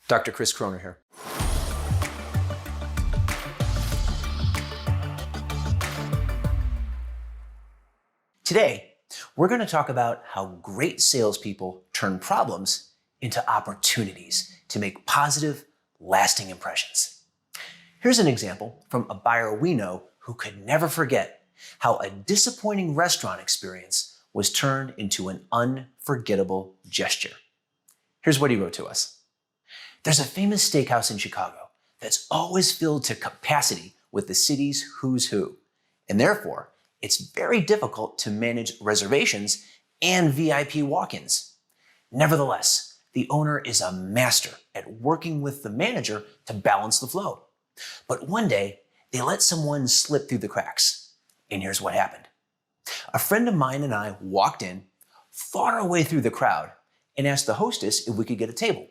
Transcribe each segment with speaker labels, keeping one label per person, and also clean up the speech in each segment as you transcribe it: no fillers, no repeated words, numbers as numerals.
Speaker 1: Dr. Chris Croner here. Today, we're going to talk about how great salespeople turn problems into opportunities to make positive, lasting impressions. Here's an example from a buyer we know who could never forget how a disappointing restaurant experience was turned into an unforgettable gesture. Here's what he wrote to us. There's a famous steakhouse in Chicago that's always filled to capacity with the city's who's who, and therefore, it's very difficult to manage reservations and VIP walk-ins. Nevertheless, the owner is a master at working with the manager to balance the flow. But one day, they let someone slip through the cracks. And here's what happened. A friend of mine and I walked in, fought our way through the crowd, and asked the hostess if we could get a table.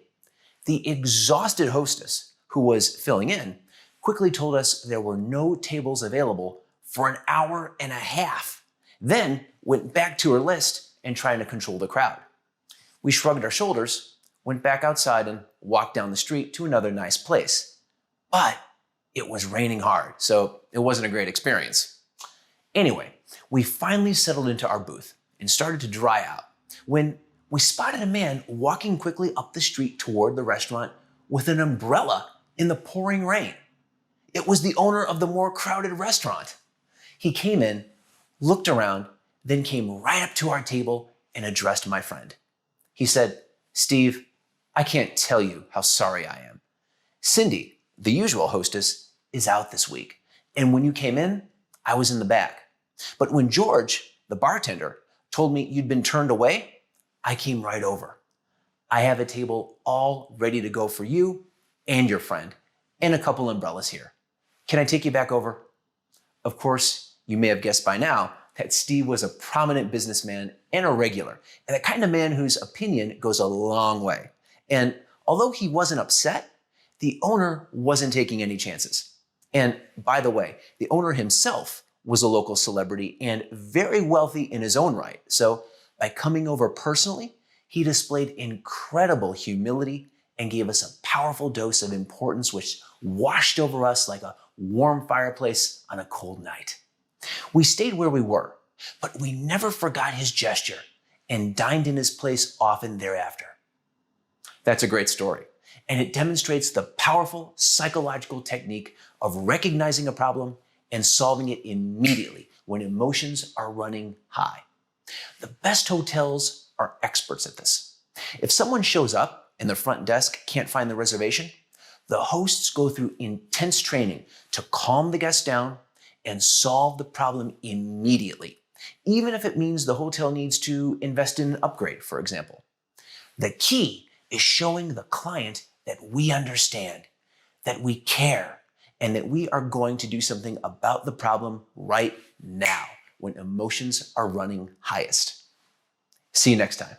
Speaker 1: The exhausted hostess, who was filling in, quickly told us there were no tables available for an hour and a half, then went back to her list and tried to control the crowd. We shrugged our shoulders, went back outside, and walked down the street to another nice place. But it was raining hard, so it wasn't a great experience. Anyway, we finally settled into our booth and started to dry out when we spotted a man walking quickly up the street toward the restaurant with an umbrella in the pouring rain. It was the owner of the more crowded restaurant. He came in, looked around, then came right up to our table and addressed my friend. He said, "Steve, I can't tell you how sorry I am. Cindy, the usual hostess, is out this week, and when you came in, I was in the back. But when George, the bartender, told me you'd been turned away, I came right over. I have a table all ready to go for you and your friend, and a couple umbrellas here. Can I take you back over?" Of course, you may have guessed by now that Steve was a prominent businessman and a regular, and the kind of man whose opinion goes a long way. And although he wasn't upset, the owner wasn't taking any chances. And by the way, the owner himself was a local celebrity and very wealthy in his own right. So by coming over personally, he displayed incredible humility and gave us a powerful dose of importance which washed over us like a warm fireplace on a cold night. We stayed where we were, but we never forgot his gesture and dined in his place often thereafter. That's a great story, and it demonstrates the powerful psychological technique of recognizing a problem and solving it immediately when emotions are running high. The best hotels are experts at this. If someone shows up and the front desk can't find the reservation, the hosts go through intense training to calm the guest down and solve the problem immediately, even if it means the hotel needs to invest in an upgrade, for example. The key is showing the client that we understand, that we care, and that we are going to do something about the problem right now when emotions are running highest. See you next time.